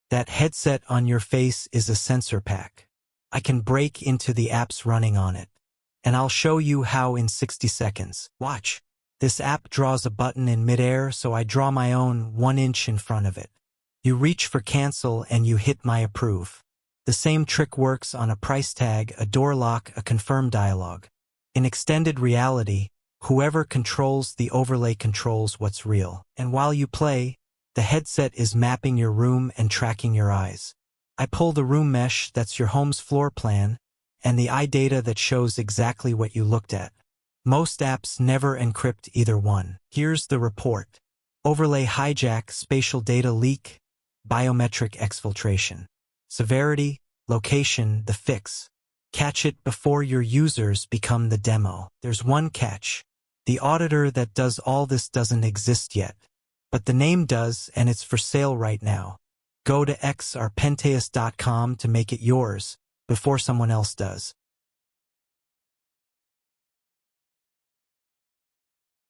That headset on your face is a sensor pack. I can break into the apps running on it. And I'll show you how in 60 seconds. Watch. This app draws a button in midair, so I draw my own 1 inch in front of it. You reach for cancel and you hit my approve. The same trick works on a price tag, a door lock, a confirm dialog. In extended reality, whoever controls the overlay controls what's real. And while you play, the headset is mapping your room and tracking your eyes. I pull the room mesh, that's your home's floor plan, and the eye data that shows exactly what you looked at. Most apps never encrypt either one. Here's the report. Overlay hijack, spatial data leak, biometric exfiltration. Severity, location, the fix. Catch it before your users become the demo. There's one catch. The auditor that does all this doesn't exist yet. But the name does, and it's for sale right now. Go to xrpenteus.com to make it yours before someone else does.